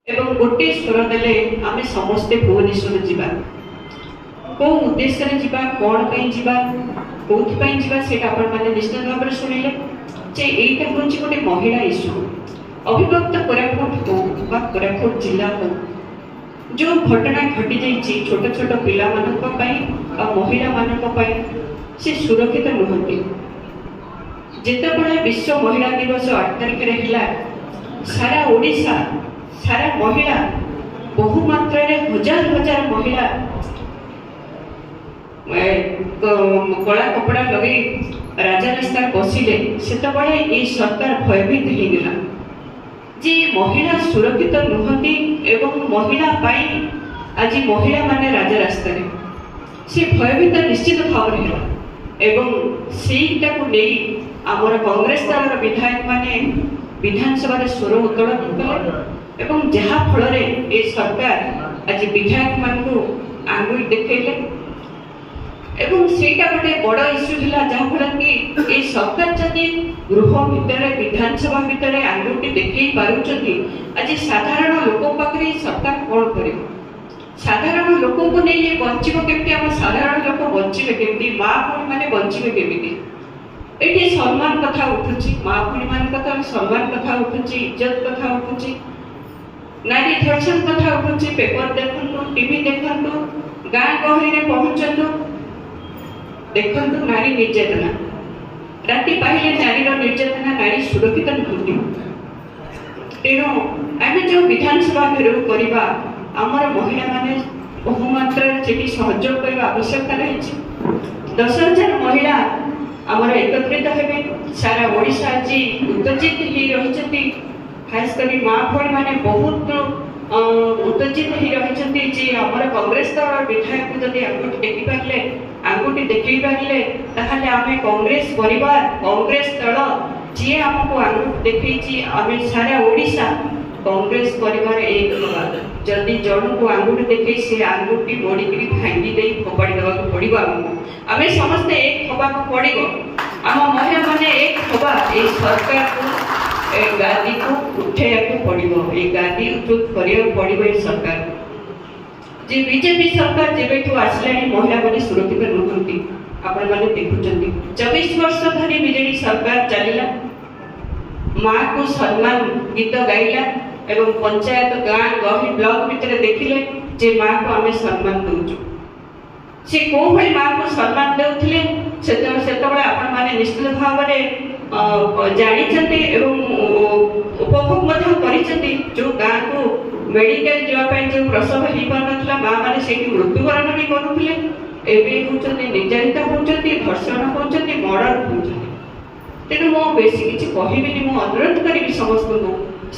एवं गोटे स्वर देले आमे समस्ते भुवनेश्वर जीवा को उद्देश्य रे जीवा कोन पई जीवा कोथि पई जीवा सेटा आपण माने निश्चित भाव रे सुनिले जे एटा होची गोटे महिला इशू अभिव्यक्त कोरापुट हो बा कोरापुट जिला हो जो घटना घटी जाइए छोट छोट पिला मानक पई आ महिला मानक पई से सुरक्षित नुहंती जेतेबेले विश्व महिला दिवस 8 तारिख रे हिला सारा ओडिशा सारा महिला बहु मात्रा रे हजार हजार महिला कला कपड़ा लगे राजा रास्ता बसिले सेतबेले ए सरकार भयभीत हो गला जे महिला सुरक्षित नुहंती एवं महिला पाई आज महिला माने राजा रास्ता रे से भयभीत निश्चित भाव रे एवं सेटा को नै आमर कांग्रेस दल विधायक माने विधानसभा रे स्वर उत्तोलन कले एवं जहा फल रे ए सरकार आज विधायक मान को आंगुल देखैले एवं सेटा गोटे बड़ इश्यू थिला जहा फल कि ए सरकार जदि गृह भितर विधानसभा भितर आंगुलटी देखै पारुचथि आज साधारण लोक पाखरे सरकार कोन करे साधारण लोक को नै ये बंचिबो केमति हम साधारण लोक बंचिबे केमति मां पुणी माने बंचिबे केमति एठी सम्मान कथा उठुची मां पुणी मान कथा सम्मान कथा उठुची इज्जत कथा उठुची नारी धर्षण कथा उठुची पेपर देखंतु टीवी देखंतु गाँ गहरी रे पहुंचंतु देखंतु नारी निर्यातना राति पाहिले नारीर निर्यातना नारी सुरक्षित नुहंती तेणु आमे जो विधानसभा घेराव करवा आमर महिला माने बहुमात्रा सेठी सहयोग करवा आवश्यकता रही 10,000 महिला आमर एकत्रित हेबे सारा ओडिशा आज उत्तेजित ही रहिछथि खास करी मां भणी माने बहुत उत्तेजित ही रहिछथि जे आमर कांग्रेस दल विधायक जदि आंगुठी देखि पारले आंगुठी देखि पारले ताहाले आमे कांग्रेस परिवार कांग्रेस दल जे हमको आंगुठी देखैछि आमे सारा ओडिशा कांग्रेस परिवार एक होगा जदि जन को आंगुठी देखै से आंगुठी मोड़ी करी भांगी देई फोपाड़ी देबा को पड़िबो आमे समस्त एक होबा को पड़िबो आम महिला माने एक होबा ए सरकार को ए गादी को उठेया को पड़िबो ए गादी उठुत करिया पड़िबो ए सरकार जे बीजेपी सरकार जेबेठु आसलानी महिला माने सुरक्षित नुहंती आपण माने देखुचंती 24 वर्ष धरि बीजेपी सरकार चलिला मां को सम्मान गीत गाइला एवं पंचायत गाँ गही ब्लॉक भितर देखिले जे मां को आमे सम्मान दउछु से को भई मां को सम्मान देउथिले सेतबेले आपण माने निश्चित भाव रे जानि छथि एवं उपभोग मध्य करिसथि जो गाँ को मेडिकल जवा पय जो प्रसव ही बनथला मां माने सेठी मृत्युवरण भी करूथिले एबे होचथि निर्यातित होचथि धर्षण होचथि मर्डर होचथि तेणु मो बेसी किछि कहिबिनी मो अनुरोध करिबि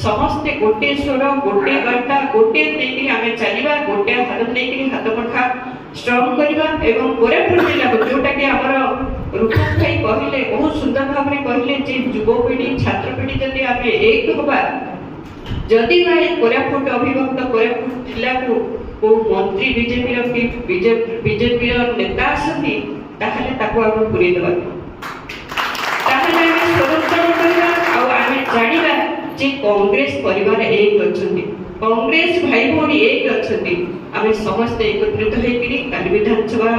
समस्ते गोटे स्वर गोटे बार्ता गोटे नेकि आमे चलिबा गोटे हाथ नेकि हाथ पठा स्ट्रॉंग करबा एवं कोरापुट जिला जोटा कि हमर रूपक भाई कहिले बहुत सुंदर भाव रे कहिले जे युवा पीढ़ी छात्र पीढ़ी जदि आमे एक होबा जदि भाई कोरापुट अभिभक्त कोरापुट जिला को मंत्री बीजेपी रो कि बीजेपी रो नेता आसती ताहले ताको हम पुरी देबा ताहले आमे स्वतंत्र करबा आ आमे जानिबा जे कांग्रेस परिवार एक अछंती कांग्रेस भाई भौणी एक अछंती आमे समस्त एकत्रित होइकरी काली विधानसभा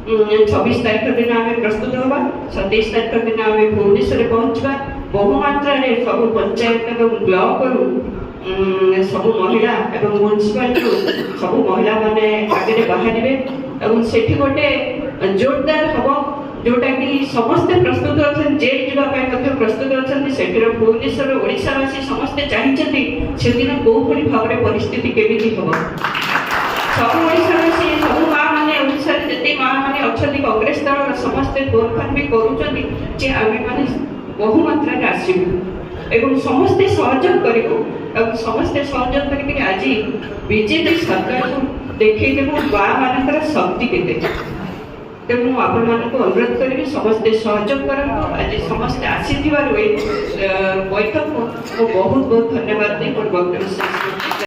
26 तारिख दिन आमे प्रस्तुत होबा 27 तारिख दिन आमे भुवनेश्वर पहुंचबा बहु मात्रा रे सब पंचायत एवं ब्लॉक करू सब महिला एवं म्युनिसिपालिटी सब महिला माने आगे बाहरिबे एवं सेठी गोटे जोरदार हबो जोटा कि समस्त प्रस्तुत अछन जेल जीवा पय मध्य प्रस्तुत अछन सेठिर भुवनेश्वर ओडिशावासी समस्त चाहिछथि सेदिन को भली भाव रे परिस्थिति केबिति हबो सब ओडिशावासी सब मां माने ओडिशा रे जते मां माने अछथि कांग्रेस दल समस्त गोरखान भी करूछथि जे आमे माने बहु मात्रा रे आसीबु एवं समस्त सहयोग करिबो एवं समस्त सहयोग करिके आज बीजेपी सरकार को देखै देबो बा मानकर शक्ति केते तेणु आपण मानक अनुरोध करी समस्ते सहयोग करंतु आज समस्ते आसी बैठक को बहुत बहुत धन्यवाद दे वक्तव्य